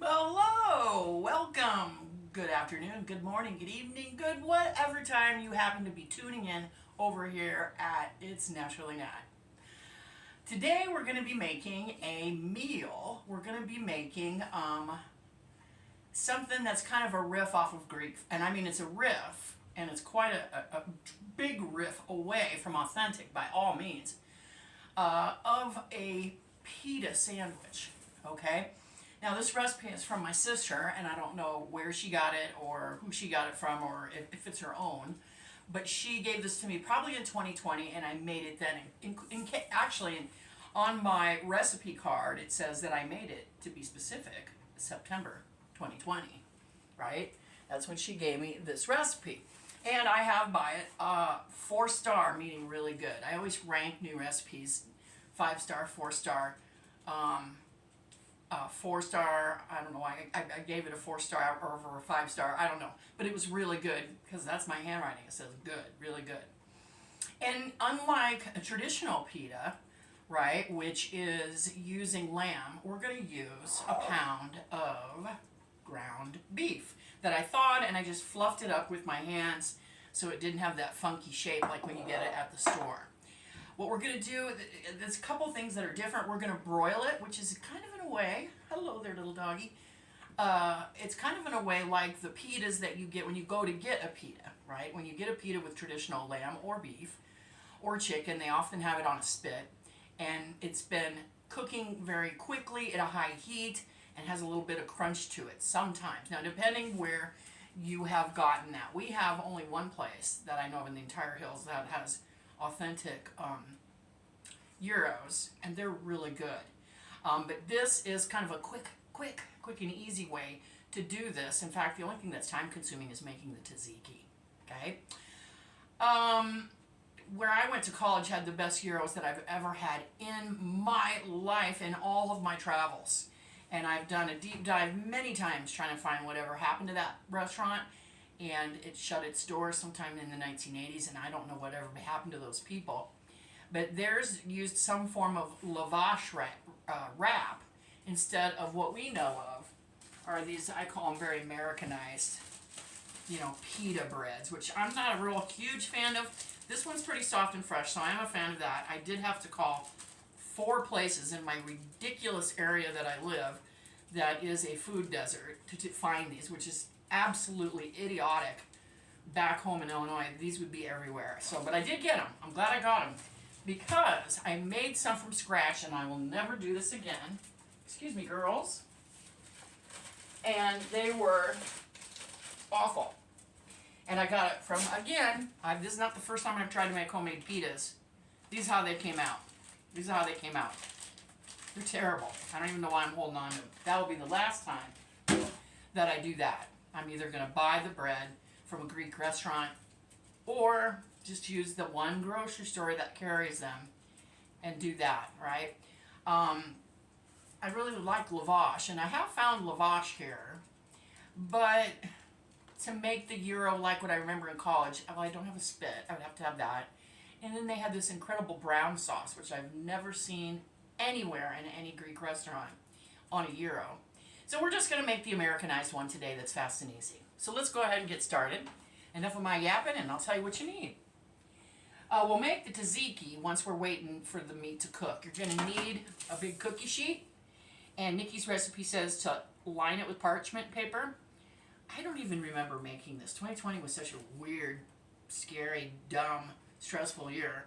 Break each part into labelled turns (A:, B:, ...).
A: Hello, welcome, good afternoon, good morning, good evening, good whatever time you happen to be tuning in over here at It's Naturally Not. Today we're going to be making a meal. We're going to be making something that's kind of a riff off of Greek, and I mean it's a riff, and it's quite a big riff away from authentic by all means, of a pita sandwich, okay? Now this recipe is from my sister, and I don't know where she got it or who she got it from or if it's her own, but she gave this to me probably in 2020, and I made it then. Actually, on my recipe card it says that I made it, to be specific, September 2020, right? That's when she gave me this recipe. And I have by it 4-star, meaning really good. I always rank new recipes 5-star, 4-star. 4-star, I don't know why, I gave it a 4-star over a 5-star, I don't know. But it was really good, because that's my handwriting, it says good, really good. And unlike a traditional pita, right, which is using lamb, we're going to use a pound of ground beef that I thawed, and I just fluffed it up with my hands so it didn't have that funky shape like when you get it at the store. What we're going to do, there's a couple things that are different. We're going to broil it, which is kind of in a way, hello there little doggy, it's kind of in a way like the pitas that you get when you go to get a pita, right? When you get a pita with traditional lamb or beef or chicken, they often have it on a spit, and it's been cooking very quickly at a high heat and has a little bit of crunch to it sometimes. Now, depending where you have gotten that. We have only one place that I know of in the entire hills that has authentic gyros, and they're really good. But this is kind of a quick and easy way to do this. In fact, the only thing that's time consuming is making the tzatziki, okay? Where I went to college had the best gyros that I've ever had in my life in all of my travels. And I've done a deep dive many times trying to find whatever happened to that restaurant, and it shut its doors sometime in the 1980s, and I don't know whatever happened to those people. But theirs used some form of lavash wrap instead of what we know of are these, I call them very Americanized, pita breads, which I'm not a real huge fan of. This one's pretty soft and fresh, so I am a fan of that. I did have to call 4 places in my ridiculous area that I live that is a food desert to find these, which is absolutely idiotic. Back home in Illinois, these would be everywhere. But I did get them. I'm glad I got them because I made some from scratch, and I will never do this again. Excuse me, girls. And they were awful. And I got it from, again, this is not the first time I've tried to make homemade pitas. These are how they came out. These are how they came out. They're terrible. I don't even know why I'm holding on to them. That will be the last time that I do that. I'm either going to buy the bread from a Greek restaurant or just use the one grocery store that carries them and do that, right? I really would like lavash, and I have found lavash here, but to make the gyro like what I remember in college, well, I don't have a spit. I would have to have that. And then they had this incredible brown sauce, which I've never seen anywhere in any Greek restaurant on a gyro. So we're just going to make the Americanized one today that's fast and easy. So let's go ahead and get started. Enough of my yapping, and I'll tell you what you need. We'll make the tzatziki once we're waiting for the meat to cook. You're going to need a big cookie sheet, and Nikki's recipe says to line it with parchment paper. I don't even remember making this. 2020 was such a weird, scary, dumb, stressful year.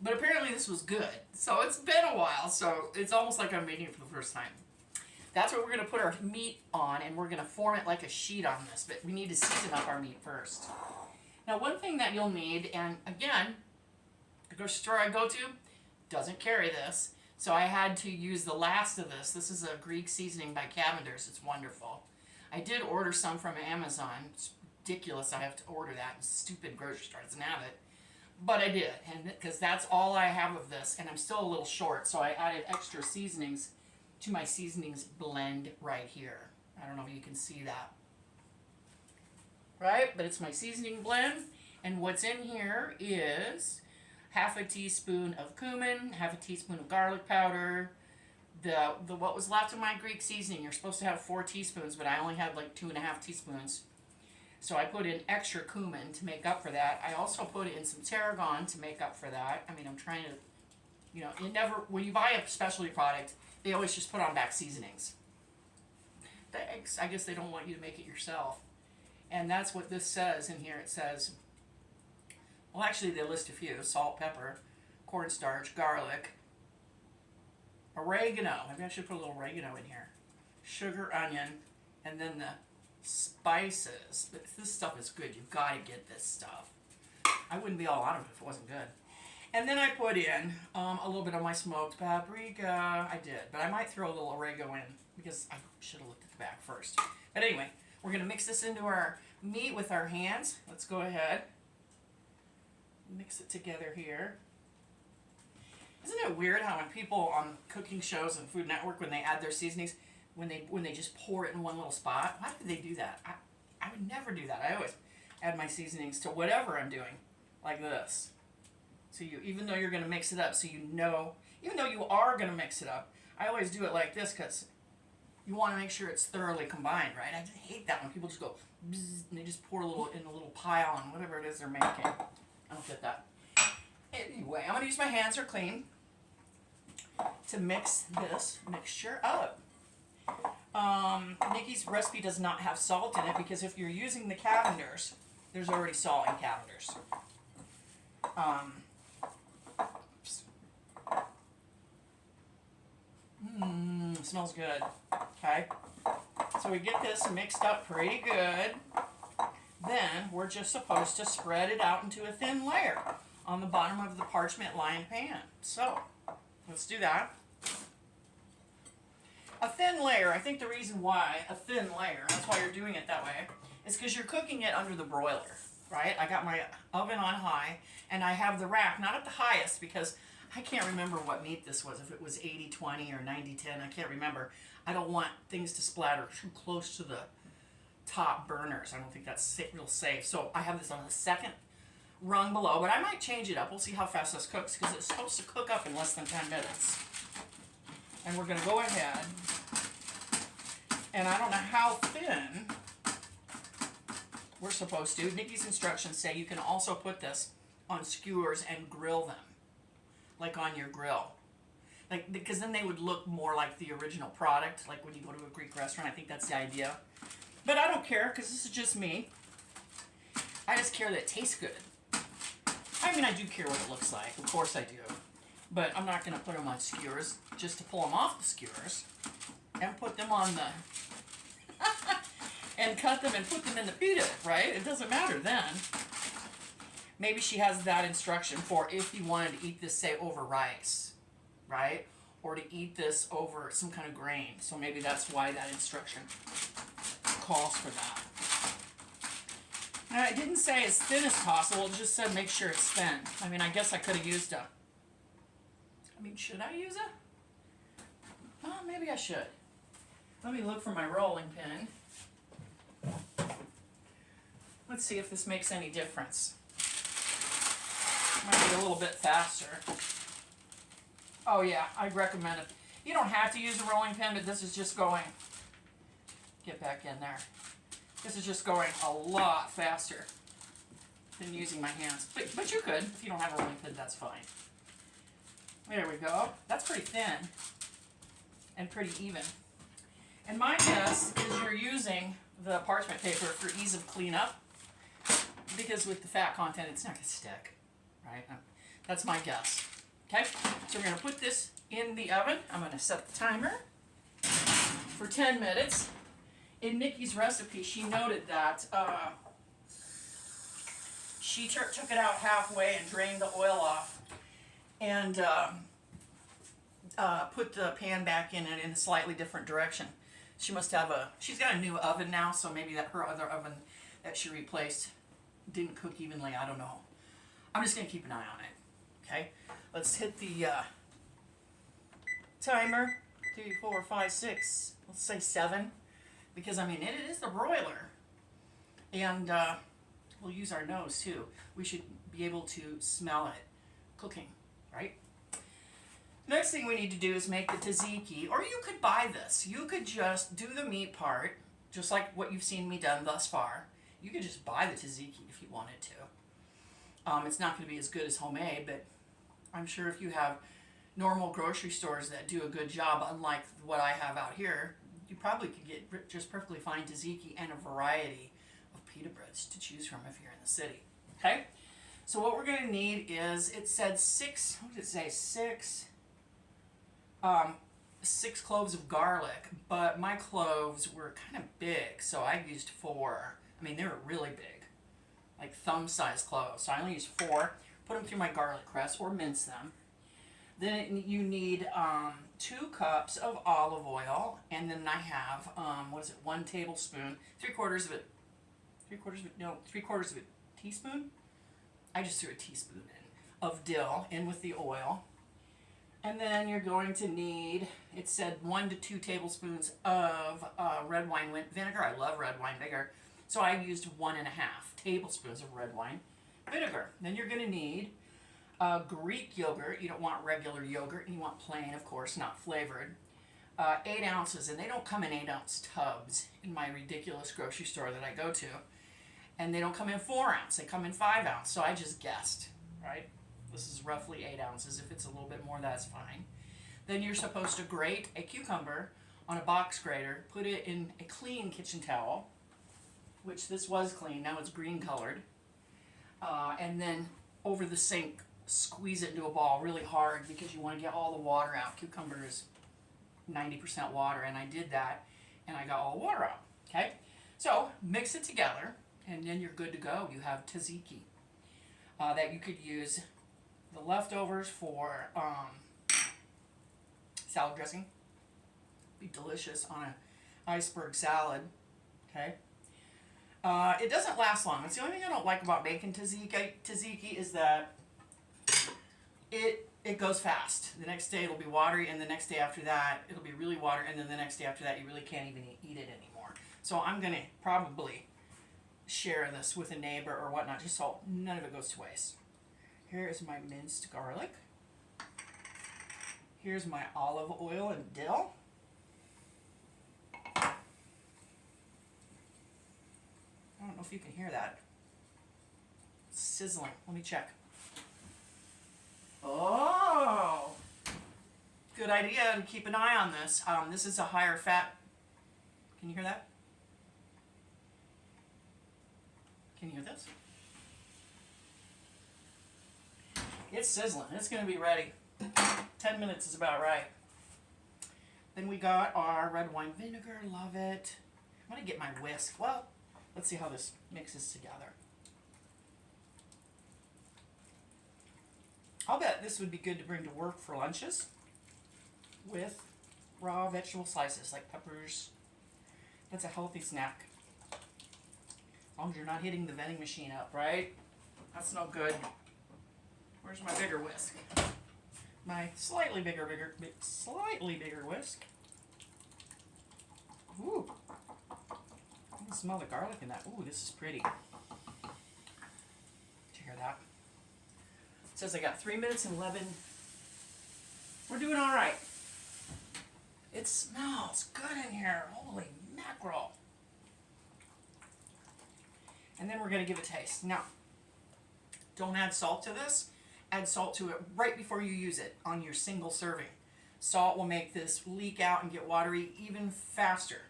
A: But apparently this was good. So it's been a while, so it's almost like I'm making it for the first time. That's what we're going to put our meat on, and we're going to form it like a sheet on this, but we need to season up our meat first. Now, one thing that you'll need, and again, the grocery store I go to doesn't carry this, so I had to use the last of this. This is a Greek seasoning by Cavender's. It's wonderful. I did order some from Amazon. It's ridiculous I have to order that. Stupid grocery store doesn't have it. But I did, and because that's all I have of this, and I'm still a little short, so I added extra seasonings to my seasonings blend right here. I don't know if you can see that. Right? But it's my seasoning blend, and what's in here is half a teaspoon of cumin, half a teaspoon of garlic powder, the what was left of my Greek seasoning, you're supposed to have 4 teaspoons, but I only had like 2.5 teaspoons. So I put in extra cumin to make up for that. I also put in some tarragon to make up for that. I mean, I'm trying to, you know, when you buy a specialty product, they always just put on back seasonings. I guess they don't want you to make it yourself. And that's what this says in here. It says, well, actually they list a few: salt, pepper, cornstarch, garlic, oregano. Maybe I should put a little oregano in here. Sugar, onion, and then the spices. But this stuff is good. You've got to get this stuff. I wouldn't be all out of it if it wasn't good. And then I put in a little bit of my smoked paprika. I did, but I might throw a little oregano in because I should have looked at the back first. But anyway, we're going to mix this into our meat with our hands. Let's go ahead. Mix it together here. Isn't it weird how when people on cooking shows and Food Network, when they add their seasonings, when they just pour it in one little spot? Why do they do that? I would never do that. I always add my seasonings to whatever I'm doing, like this. So even though you're going to mix it up, so you know, even though you are going to mix it up, I always do it like this because you want to make sure it's thoroughly combined, right? I just hate that when people just go bzzz, and they just pour a little in a little pile on whatever it is they're making. I don't get that. Anyway, I'm going to use my hands are clean to mix this mixture up. Nikki's recipe does not have salt in it because if you're using the Cavenders, there's already salt in Cavenders. Smells good. Okay. So we get this mixed up pretty good. Then we're just supposed to spread it out into a thin layer on the bottom of the parchment lined pan. So let's do that. A thin layer, I think the reason why a thin layer, that's why you're doing it that way, is because you're cooking it under the broiler, right? I got my oven on high, and I have the rack, not at the highest, because I can't remember what meat this was, if it was 80-20 or 90-10, I can't remember. I don't want things to splatter too close to the top burners. I don't think that's real safe. So I have this on the second rung below, but I might change it up. We'll see how fast this cooks, because it's supposed to cook up in less than 10 minutes. And we're going to go ahead, and I don't know how thin we're supposed to. Nikki's instructions say you can also put this on skewers and grill them, like on your grill. Like, because then they would look more like the original product, like when you go to a Greek restaurant. I think that's the idea. But I don't care, because this is just me. I just care that it tastes good. I mean, I do care what it looks like. Of course I do. But I'm not going to put them on skewers just to pull them off the skewers and put them on the... and cut them and put them in the pita, right? It doesn't matter then. Maybe she has that instruction for if you wanted to eat this, say, over rice, right? Or to eat this over some kind of grain. So maybe that's why that instruction calls for that. Now, it didn't say as thin as possible. It just said make sure it's thin. I mean, I guess I could have used a... I mean, should I use it? Oh, maybe I should. Let me look for my rolling pin. Let's see if this makes any difference. Might be a little bit faster. Oh yeah, I'd recommend it. You don't have to use a rolling pin, but this is just going... Get back in there. This is just going a lot faster than using my hands. But you could. If you don't have a rolling pin, that's fine. There we go. That's pretty thin and pretty even. And my guess is you're using the parchment paper for ease of cleanup, because with the fat content, it's not going to stick, right? That's my guess. Okay, so we're going to put this in the oven. I'm going to set the timer for 10 minutes. In Nikki's recipe, she noted that she took it out halfway and drained the oil off, and put the pan back in it in a slightly different direction. She must have she's got a new oven now, so maybe that her other oven that she replaced didn't cook evenly. I don't know. I'm just going to keep an eye on it. Okay, let's hit the timer. 3, 4, 5, 6. Let's say 7, because I mean it is the broiler, and we'll use our nose too. We should be able to smell it cooking, right? Next thing we need to do is make the tzatziki, or you could buy this. You could just do the meat part, just like what you've seen me done thus far. You could just buy the tzatziki if you wanted to. It's not going to be as good as homemade, but I'm sure if you have normal grocery stores that do a good job, unlike what I have out here, you probably could get just perfectly fine tzatziki and a variety of pita breads to choose from if you're in the city. Okay? So what we're going to need is, it said what did it say? Six cloves of garlic, but my cloves were kind of big, so I used 4. I mean, they were really big, like thumb-sized cloves. So I only used 4. Put them through my garlic press or mince them. Then you need 2 cups of olive oil, and then I have 1 tablespoon, 3/4 of a teaspoon. I just threw a teaspoon in of dill in with the oil. And then you're going to need, it said 1 to 2 tablespoons of red wine vinegar. I love red wine vinegar. So I used 1.5 tablespoons of red wine vinegar. Then you're going to need Greek yogurt. You don't want regular yogurt. You want plain, of course, not flavored. 8 ounces, and they don't come in 8-ounce tubs in my ridiculous grocery store that I go to. And they don't come in 4 ounce. They come in 5 ounce. So I just guessed, right? This is roughly 8 ounces. If it's a little bit more, that's fine. Then you're supposed to grate a cucumber on a box grater, put it in a clean kitchen towel, which this was clean, now it's green colored, and then over the sink, squeeze it into a ball really hard because you want to get all the water out. Cucumber is 90% water, and I did that, and I got all the water out. Okay? So mix it together, and then you're good to go. You have tzatziki that you could use the leftovers for salad dressing. Be delicious on an iceberg salad. Okay. It doesn't last long. That's the only thing I don't like about making tzatziki is that it goes fast. The next day it'll be watery, and the next day after that it'll be really watery, and then the next day after that you really can't even eat it anymore. So I'm gonna probably share this with a neighbor or whatnot, just so none of it goes to waste. Here is my minced garlic. Here's my olive oil and dill. I don't know if you can hear that. It's sizzling. Let me check. Oh! Good idea to keep an eye on this. This is a higher fat. Can you hear that? Can you hear this? It's sizzling. It's going to be ready. 10 minutes is about right. Then we got our red wine vinegar. Love it. I'm going to get my whisk. Well, let's see how this mixes together. I'll bet this would be good to bring to work for lunches with raw vegetable slices like peppers. That's a healthy snack. As long as you're not hitting the vending machine up, right? That's no good. Where's my bigger whisk? My slightly bigger whisk. Ooh. I can smell the garlic in that. Ooh, this is pretty. Did you hear that? It says I got 3 minutes and 11. We're doing all right. It smells good in here. Holy mackerel. And then we're going to give it a taste. Now, don't add salt to this. Add salt to it right before you use it on your single serving. Salt will make this leak out and get watery even faster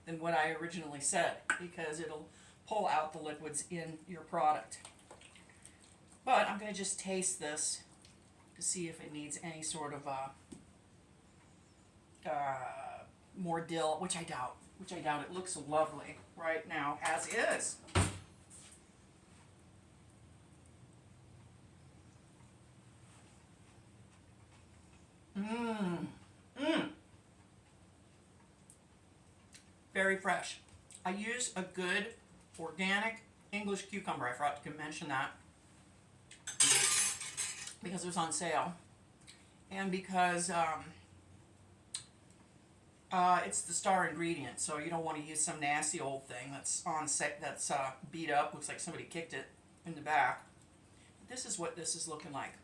A: than what I originally said, because it'll pull out the liquids in your product. But I'm going to just taste this to see if it needs any sort of more dill, which I doubt. It looks lovely right now as is. Very fresh. I use a good organic English cucumber. I forgot to mention that because it was on sale, and because it's the star ingredient. So you don't want to use some nasty old thing that's beat up. Looks like somebody kicked it in the back. This is what this is looking like.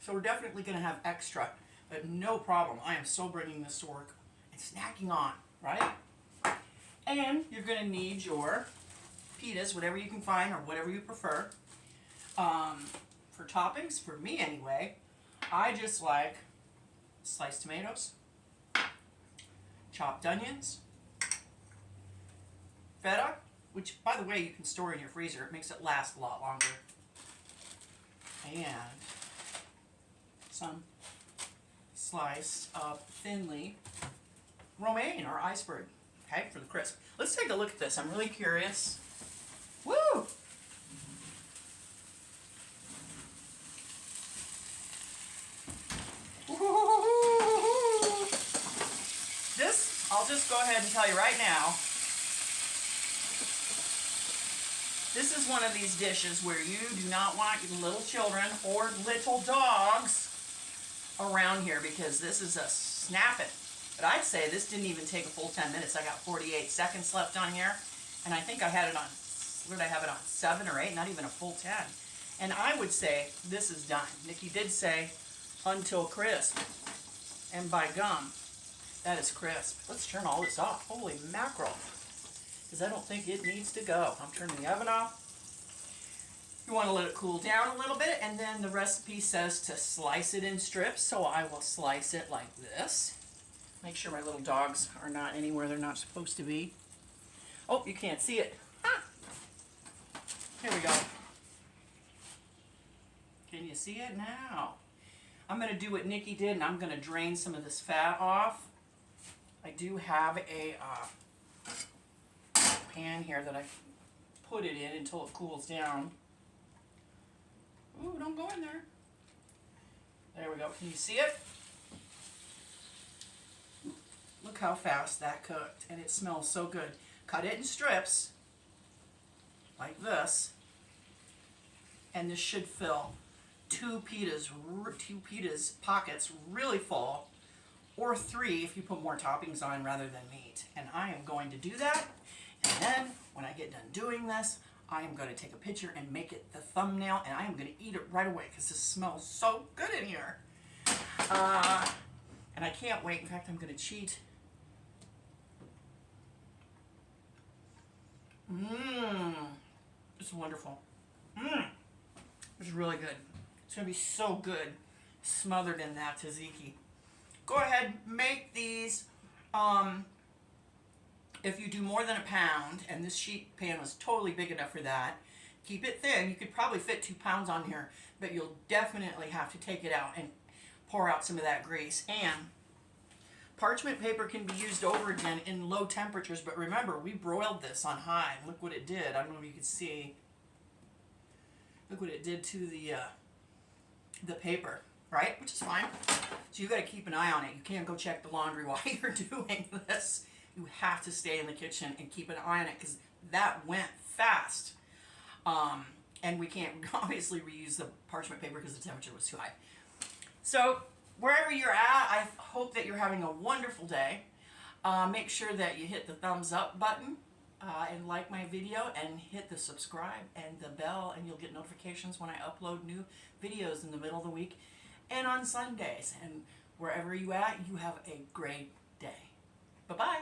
A: So we're definitely going to have extra, but no problem. I am so bringing this to work and snacking on, right? And you're going to need your pitas, whatever you can find or whatever you prefer. For toppings, for me anyway, I just like sliced tomatoes, chopped onions, feta, which by the way you can store in your freezer. It makes it last a lot longer. And some sliced up thinly romaine or iceberg, okay, for the crisp. Let's take a look at this. I'm really curious. Woo! This, I'll just go ahead and tell you right now, this is one of these dishes where you do not want little children or little dogs around here because this is a snapping. But I'd say this didn't even take a full 10 minutes. I got 48 seconds left on here, and I think I had it on, where did I have it on? 7 or 8, not even a full 10. And I would say this is done. Nikki did say until crisp, and by gum, that is crisp. Let's turn all this off. Holy mackerel. Because I don't think it needs to go. I'm turning the oven off. You want to let it cool down a little bit, and then the recipe says to slice it in strips, so I will slice it like this. Make sure my little dogs are not anywhere they're not supposed to be. Oh, you can't see it. Ah. Here we go. Can you see it now? I'm going to do what Nikki did, and I'm going to drain some of this fat off. I do have a pan here that I put it in until it cools down. Ooh, don't go in there. There we go. Can you see it? Look how fast that cooked, and it smells so good. Cut it in strips, like this, and this should fill two pitas pockets really full, or 3 if you put more toppings on rather than meat. And I am going to do that, and then when I get done doing this, I am going to take a picture and make it the thumbnail, and I am going to eat it right away because this smells so good in here. And I can't wait. In fact, I'm going to cheat. It's wonderful. It's really good. It's going to be so good smothered in that tzatziki. Go ahead, make these. If you do more than a pound, and this sheet pan was totally big enough for that, keep it thin. You could probably fit 2 pounds on here, but you'll definitely have to take it out and pour out some of that grease. And parchment paper can be used over again in low temperatures, but remember, we broiled this on high. Look what it did. I don't know if you can see. Look what it did to the paper, right? Which is fine. So you got to keep an eye on it. You can't go check the laundry while you're doing this. You have to stay in the kitchen and keep an eye on it because that went fast. And we can't obviously reuse the parchment paper because the temperature was too high. So wherever you're at, I hope that you're having a wonderful day. Make sure that you hit the thumbs up button and like my video, and hit the subscribe and the bell, and you'll get notifications when I upload new videos in the middle of the week and on Sundays. And wherever you at, you have a great day. Bye-bye.